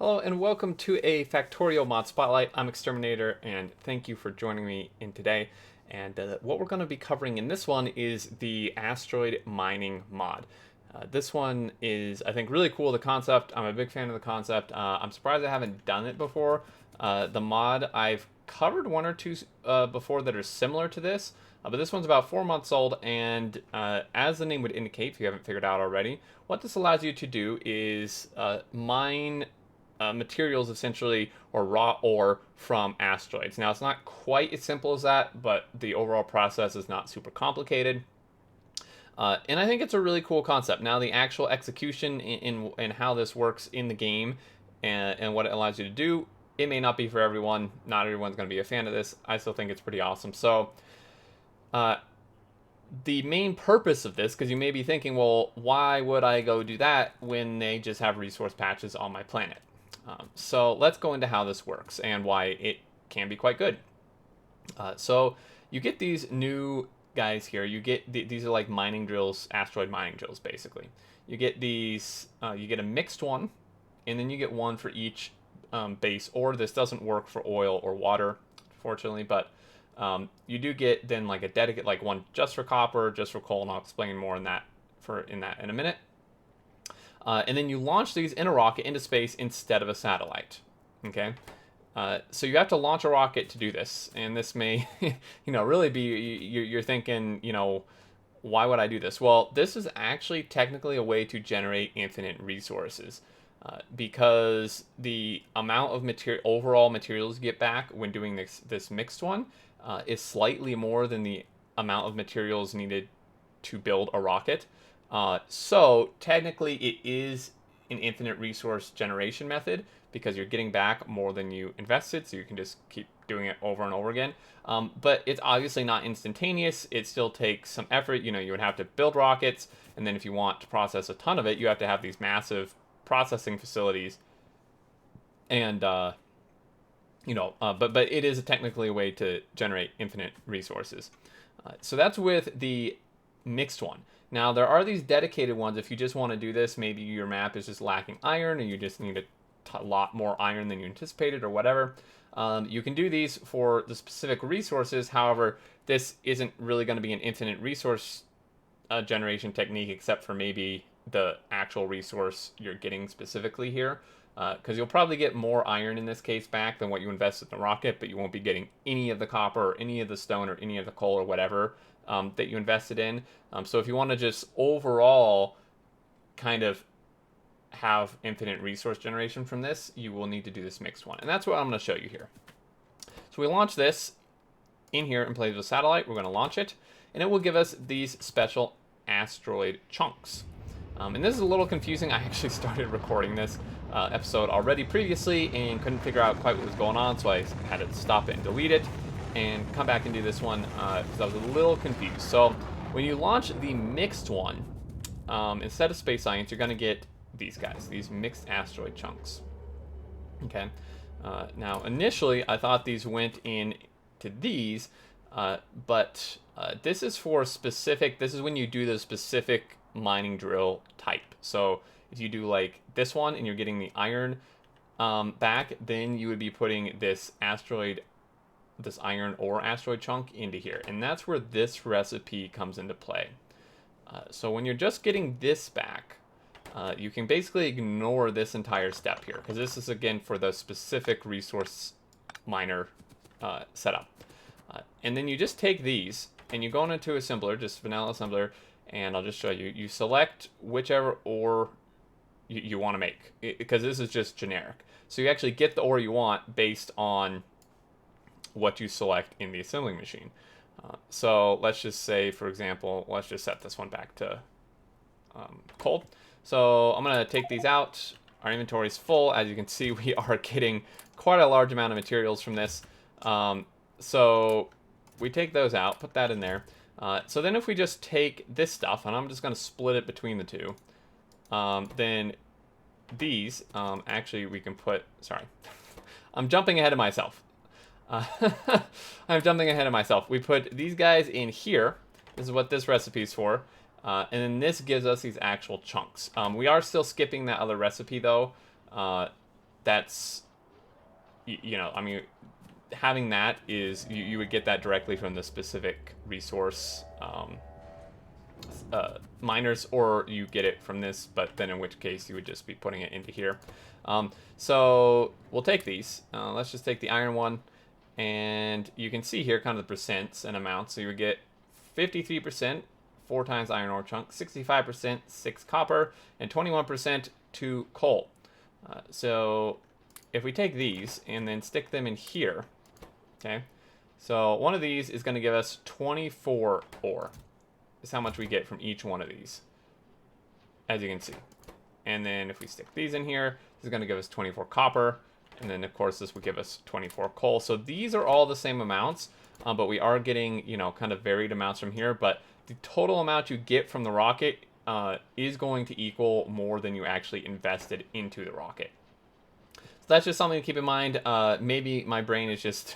Hello and welcome to a Factorio mod spotlight. I'm Exterminator and thank you for joining me in today. And what we're going to be covering in this one is the Asteroid mining mod. This one is, I think, really cool, the concept. I'm a big fan of the concept. I'm surprised I haven't done it before. The mod, I've covered one or two before that are similar to this. But this one's about 4 months old, and as the name would indicate, if you haven't figured out already, what this allows you to do is mine materials essentially, or raw ore from asteroids. Now, it's not quite as simple as that, but the overall process is not super complicated. And I think it's a really cool concept. Now, the actual execution in how this works in the game and what it allows you to do, it may not be for everyone. Not everyone's going to be a fan of this. I still think it's pretty awesome. So, the main purpose of this, because you may be thinking, well, why would I go do that when they just have resource patches on my planet? So let's go into how this works and why it can be quite good. So you get these new guys here. You get these are like mining drills, asteroid mining drills, basically. You get these. You get a mixed one, and then you get one for each base ore. This doesn't work for oil or water, fortunately, but you do get then like a delegate, like one just for copper, just for coal, and I'll explain more in that in a minute. And then you launch these in a rocket into space instead of a satellite. Okay, so you have to launch a rocket to do this, and this may, really be you're thinking, why would I do this? Well, this is actually technically a way to generate infinite resources. Because the amount of overall materials you get back when doing this mixed one is slightly more than the amount of materials needed to build a rocket. So technically it is an infinite resource generation method because you're getting back more than you invested, so you can just keep doing it over and over again. But it's obviously not instantaneous. It still takes some effort. You would have to build rockets, and then if you want to process a ton of it, you have to have these massive processing facilities. And but it is technically a way to generate infinite resources. So that's with the mixed one. Now, there are these dedicated ones. If you just want to do this, maybe your map is just lacking iron and you just need a lot more iron than you anticipated or whatever. You can do these for the specific resources. However, this isn't really going to be an infinite resource generation technique, except for maybe the actual resource you're getting specifically here. Because you'll probably get more iron in this case back than what you invested in the rocket, but you won't be getting any of the copper or any of the stone or any of the coal or whatever that you invested in. So if you want to just overall kind of have infinite resource generation from this, you will need to do this mixed one. And that's what I'm going to show you here. So we launch this in here in place of a satellite. We're going to launch it, and it will give us these special asteroid chunks. And this is a little confusing. I actually started recording this episode already previously and couldn't figure out quite what was going on, so I had to stop it and delete it and come back and do this one because I was a little confused. So when you launch the mixed one, instead of space science, you're going to get these guys, these mixed asteroid chunks. Okay. Now, initially, I thought these went in to these, but this is for specific. This is when you do the specific mining drill type. So if you do like this one and you're getting the iron back, then you would be putting this iron ore asteroid chunk into here, and that's where this recipe comes into play. So when you're just getting this back, you can basically ignore this entire step here, because this is again for the specific resource miner setup. And then you just take these and you go into assembler, just vanilla assembler, and I'll just show you. You select whichever ore you want to make, because this is just generic. So you actually get the ore you want based on what you select in the assembling machine. So let's just say, for example, let's just set this one back to coal. So I'm going to take these out. Our inventory is full. As you can see, we are getting quite a large amount of materials from this. So we take those out, put that in there. So then if we just take this stuff, and I'm just going to split it between the two, then these, actually we can put, sorry, I'm jumping ahead of myself. I'm jumping ahead of myself. We put these guys in here. This is what this recipe is for. And then this gives us these actual chunks. We are still skipping that other recipe though. that's, you know, I mean, having that is, you would get that directly from the specific resource miners, or you get it from this, but then in which case you would just be putting it into here. So we'll take these. Let's just take the iron one, and you can see here kind of the percents and amounts. So you would get 53%, 4 times iron ore chunk, 65%, 6 copper, and 21% 2 coal. So if we take these and then stick them in here, okay, so one of these is going to give us 24 ore. Is how much we get from each one of these, as you can see. And then if we stick these in here, this is going to give us 24 copper, and then of course this would give us 24 coal. So these are all the same amounts, but we are getting, you know, kind of varied amounts from here. But the total amount you get from the rocket is going to equal more than you actually invested into the rocket. So that's just something to keep in mind. Maybe my brain is just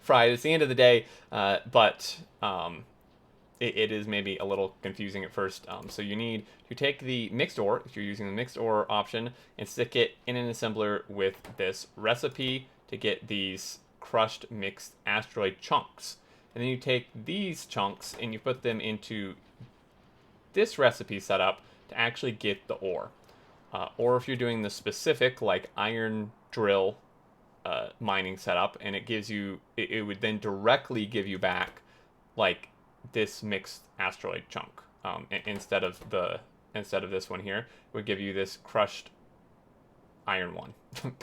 fried. It's the end of the day, but it is maybe a little confusing at first. So you need to take the mixed ore, if you're using the mixed ore option, and stick it in an assembler with this recipe to get these crushed mixed asteroid chunks. And then you take these chunks and you put them into this recipe setup to actually get the ore. Or if you're doing the specific, like iron drill mining setup, and it gives you, it would then directly give you back like this mixed asteroid chunk, instead of this one here, would give you this crushed iron one,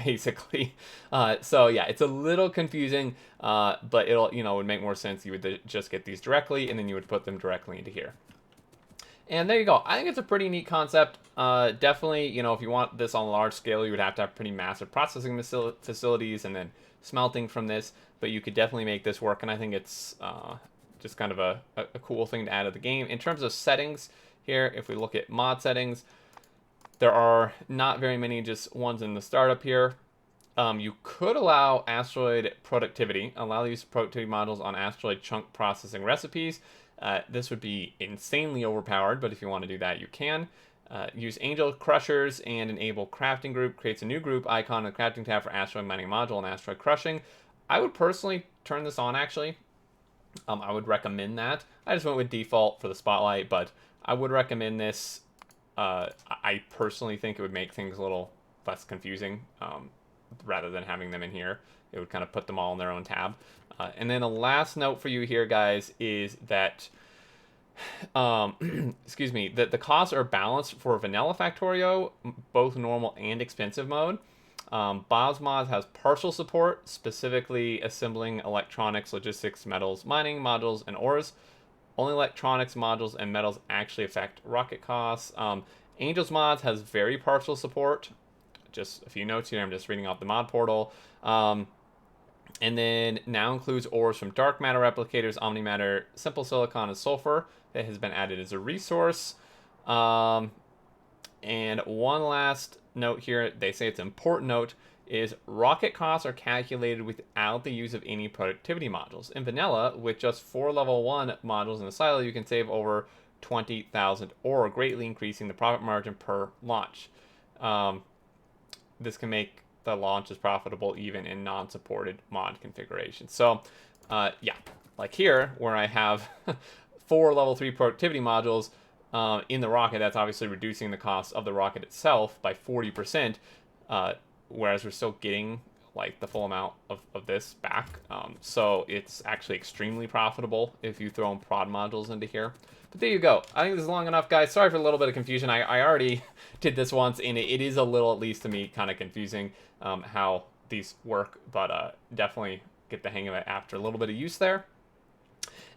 basically. So yeah, it's a little confusing, but it'll, you know, would make more sense. You would just get these directly, and then you would put them directly into here. And there you go. I think it's a pretty neat concept. Definitely, you know, if you want this on a large scale, you would have to have pretty massive processing facilities and then smelting from this, but you could definitely make this work, and I think it's just kind of a cool thing to add to the game. In terms of settings here, if we look at mod settings, there are not very many just ones in the startup here. You could allow asteroid productivity, allow the use of productivity modules on asteroid chunk processing recipes. This would be insanely overpowered, but if you want to do that, you can. Use angel crushers and enable crafting group. Creates a new group icon in the crafting tab for asteroid mining module and asteroid crushing. I would personally turn this on, actually. I would recommend that. I just went with default for the spotlight, but I would recommend this. I personally think it would make things a little less confusing, rather than having them in here. It would kind of put them all in their own tab. And then a last note for you here, guys, is that excuse me, that the costs are balanced for vanilla Factorio, both normal and expensive mode. Bob's Mods has partial support, specifically assembling electronics, logistics, metals, mining, modules, and ores. Only electronics, modules, and metals actually affect rocket costs. Angel's Mods has very partial support. Just a few notes here. I'm just reading off the mod portal. And then now includes ores from dark matter replicators, omnimatter, simple silicon, and sulfur that has been added as a resource. And one last note here, they say it's an important note, is rocket costs are calculated without the use of any productivity modules. In vanilla, with just 4 level 1 modules in the silo, you can save over 20,000 ore, greatly increasing the profit margin per launch. This can make the launches profitable even in non-supported mod configurations. So yeah, like here, where I have 4 level 3 productivity modules in the rocket, that's obviously reducing the cost of the rocket itself by 40%, whereas we're still getting like the full amount of this back. So it's actually extremely profitable if you throw in prod modules into here. But there you go. I think this is long enough, guys. Sorry for a little bit of confusion. I already did this once, and it is a little, at least to me, kind of confusing how these work, but definitely get the hang of it after a little bit of use there.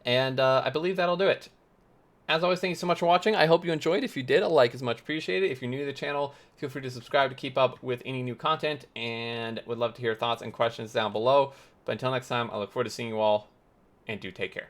And I believe that'll do it. As always, thank you so much for watching. I hope you enjoyed. If you did, a like is much appreciated. If you're new to the channel, feel free to subscribe to keep up with any new content, and would love to hear thoughts and questions down below. But until next time, I look forward to seeing you all, and do take care.